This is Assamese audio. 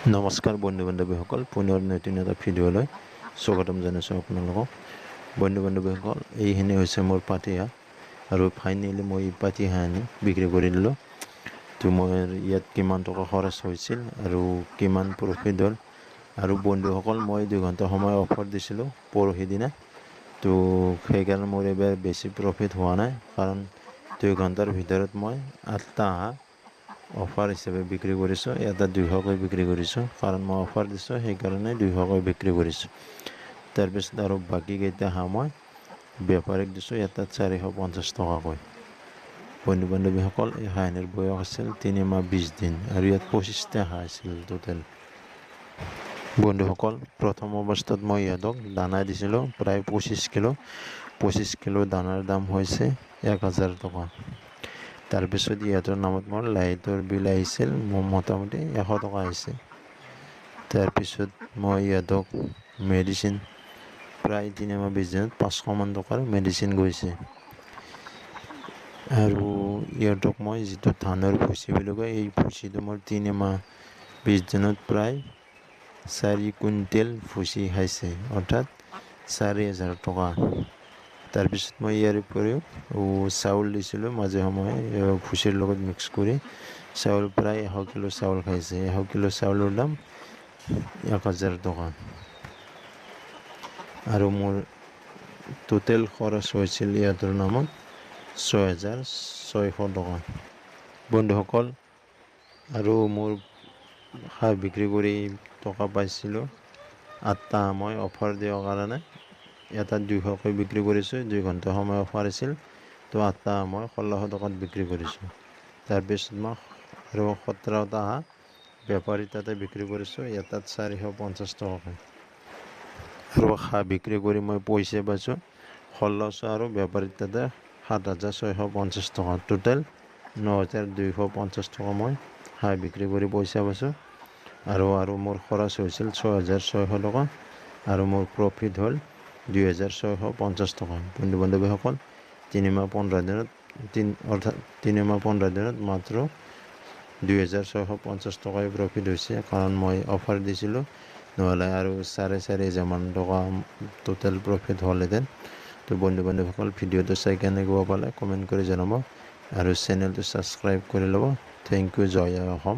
নমস্কাৰ বন্ধু বান্ধৱীসকল, পুনৰ নতুন এটা ভিডিঅ'লৈ স্বাগতম জনাইছোঁ আপোনালোকক। বন্ধু বান্ধৱীসকল, এইখিনি হৈছে মোৰ পাতিহাঁহ আৰু ফাইনেলি মই এই পাতিহাঁহ বিক্ৰী কৰি দিলোঁ। তো মোৰ ইয়াত কিমান টকা খৰচ হৈছিল আৰু কিমান প্ৰফিট হ'ল, আৰু বন্ধুসকল মই 2 ঘণ্টা সময় অফাৰ দিছিলোঁ পৰহি দিনা। তো সেইকাৰণে মোৰ এইবাৰ বেছি প্ৰফিট হোৱা নাই, কাৰণ 2 ঘণ্টাৰ ভিতৰত মই 8টা হাঁহ অফাৰ হিচাপে বিক্ৰী কৰিছোঁ। এটা 200কৈ বিক্ৰী কৰিছোঁ, কাৰণ মই অফাৰ দিছোঁ সেইকাৰণে 200কৈ বিক্ৰী কৰিছোঁ। তাৰপিছত আৰু বাকীকেইটা হাঁহ মই বেপাৰীক দিছোঁ এটাত 450 টকাকৈ। বন্ধু বান্ধৱীসকল, এই হাঁহৰ বয়স আছিল 3 মাহ 20 দিন আৰু ইয়াত 25টা হাঁহ আছিল টোটেল। বন্ধুসকল, প্ৰথম অৱস্থাত মই ইহঁতক দানা দিছিলোঁ প্ৰায় 25 কিলো দানাৰ দাম হৈছে 1000 টকা। তাৰপিছত ইহঁতৰ নামত মোৰ লাইটৰ বিল আহিছিল মোটামুটি 100 টকা আহিছে। তাৰপিছত মই ইহঁতক মেডিচিন প্ৰায় 3 মাহ 20 দিনত 500 মান টকাৰ মেডিচিন গৈছে। আৰু ইহঁতক মই যিটো ধানৰ ভুচি বুলি কয়, এই ভুচিটো মোৰ 3 মাহ 20 দিনত প্ৰায় 4 কুইণ্টেল ভুচি খাইছে, অৰ্থাৎ 4000 টকা। তাৰপিছত মই ইয়াৰ উপৰিও চাউল দিছিলোঁ মাজে সময়ে ভুচিৰ লগত মিক্স কৰি। চাউল প্ৰায় 100 কিলো চাউল খাইছে। 100 কিলো চাউলৰ দাম 1000 টকা। আৰু মোৰ টোটেল খৰচ হৈছিল ইহঁতৰ নামত 6600 টকা। বন্ধুসকল, আৰু মোৰ হাঁহ বিক্ৰী কৰি টকা পাইছিলোঁ 8টা হাঁহ মই অফাৰ দিয়াৰ কাৰণে এটাত 200কৈ বিক্ৰী কৰিছোঁ। 2 ঘণ্টা সময় অফাৰ আছিল, তো 8টা হাঁহ মই 1600 টকাত বিক্ৰী কৰিছোঁ। তাৰপিছত মই আৰু 17টা হাঁহ বেপাৰী তাতে বিক্ৰী কৰিছোঁ এটাত 450 টকাকৈ। আৰু হাঁহ বিক্ৰী কৰি মই পইচা পাইছোঁ 1600 আৰু বেপাৰীৰ তাতে 7650 টকা। টোটেল 9250 টকা মই হাঁহ বিক্ৰী কৰি পইচা পাইছোঁ। আৰু মোৰ খৰচ হৈছিল 6600 টকা আৰু মোৰ প্ৰফিট হ'ল 2650 টকা। বন্ধু বান্ধৱীসকল, 3 মাহ 15 দিনত অৰ্থাৎ 3 মাহ 15 দিনত মাত্ৰ 2650 টকাই প্ৰফিট হৈছে, কাৰণ মই অফাৰ দিছিলোঁ, নহ'লে আৰু 4500 মান টকা টোটেল প্ৰফিট হ'লহেঁতেন। তো বন্ধু বান্ধৱীসকল, ভিডিঅ'টো চাই কেনেকুৱা পালে কমেণ্ট কৰি জনাব আৰু চেনেলটো ছাবস্ক্ৰাইব কৰি ল'ব। Thank you. জয় অসম।